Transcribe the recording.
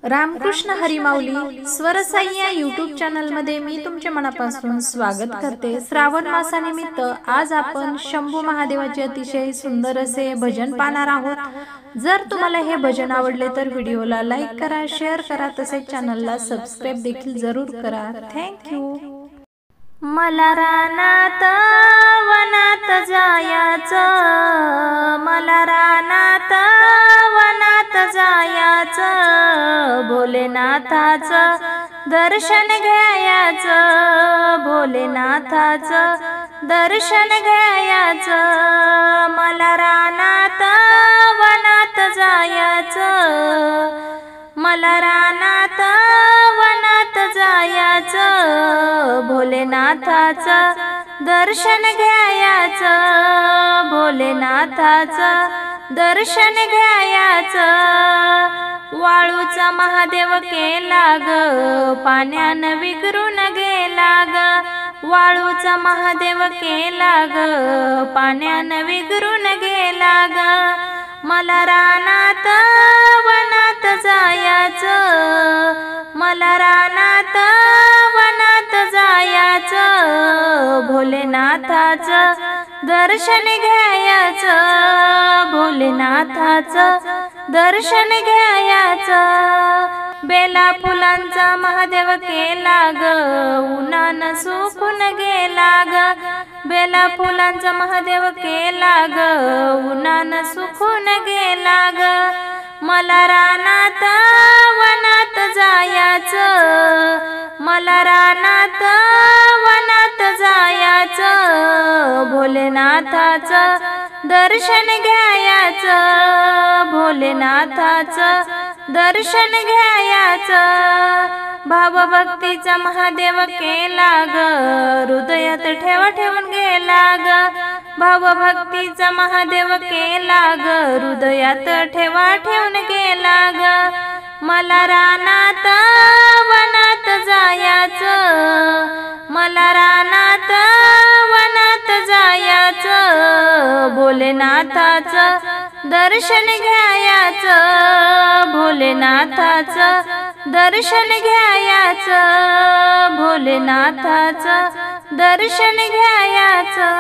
रामकृष्ण हरी माऊली स्वरसाई या YouTube channel मध्ये मी तुमचे मनापासून स्वागत करते। श्रावण मासानिमित्त आज आपण शंभू महादेवाचे अतिशय सुंदर असे भजन पाहणार आहोत। जर तुम्हाला हे भजन आवडले तर व्हिडिओला लाईक करा, शेअर करा, तसेच चॅनलला सबस्क्राइब देखील जरूर करा। Thank you. मला रानात वनात जायाचं, मला रानात वनात जायाचं, भोलेनाथाचं दर्शन घ्यायचं, भोलेनाथाचं दर्शन घ्यायचं। मला रानात वनात जायाचं, मला रानात वनात जायाचं, भोलेनाथाचं दर्शन घ्यायचं, भोलेनाथाचं दर्शन घ्यायचं। वाळूचा महादेव केला ग, पाण्यानं विगरून गेला ग, वाळूचा महादेव केला ग, पाण्यानं विगरून गेला ग। मला रानात वनात जायाचं, मला रानात वनात जायाचं, भोलेनाथाचं दर्शन घ्यायचं, भोलेनाथाचं दर्शन घ्यायचं। बेला फुलांचा महादेव केला ग, उन्हानं सुकून गेला ग, बेला फुलांचा महादेव केला ग, उन्हानं सुकून गेला ग। मला रानात वनात जायाचं, मला रानात वनात जायाचं, भोलेनाथाचं दर्शन घ्यायचं, भोलेनाथाचं दर्शन घ्यायचं। भावभक्तीचा महादेव केला ग, हृदयात ठेवून गेला ग, भावभक्तीचा महादेव केला ग, हृदयात ठेवून गेला ग। मला रानात वनात जायाचं, मला रानात वनात जायाचं, भोलेनाथाचं दर्शन घ्यायचं, भोलेनाथाचं दर्शन घ्यायचं, भोलेनाथाचं दर्शन घ्यायचं।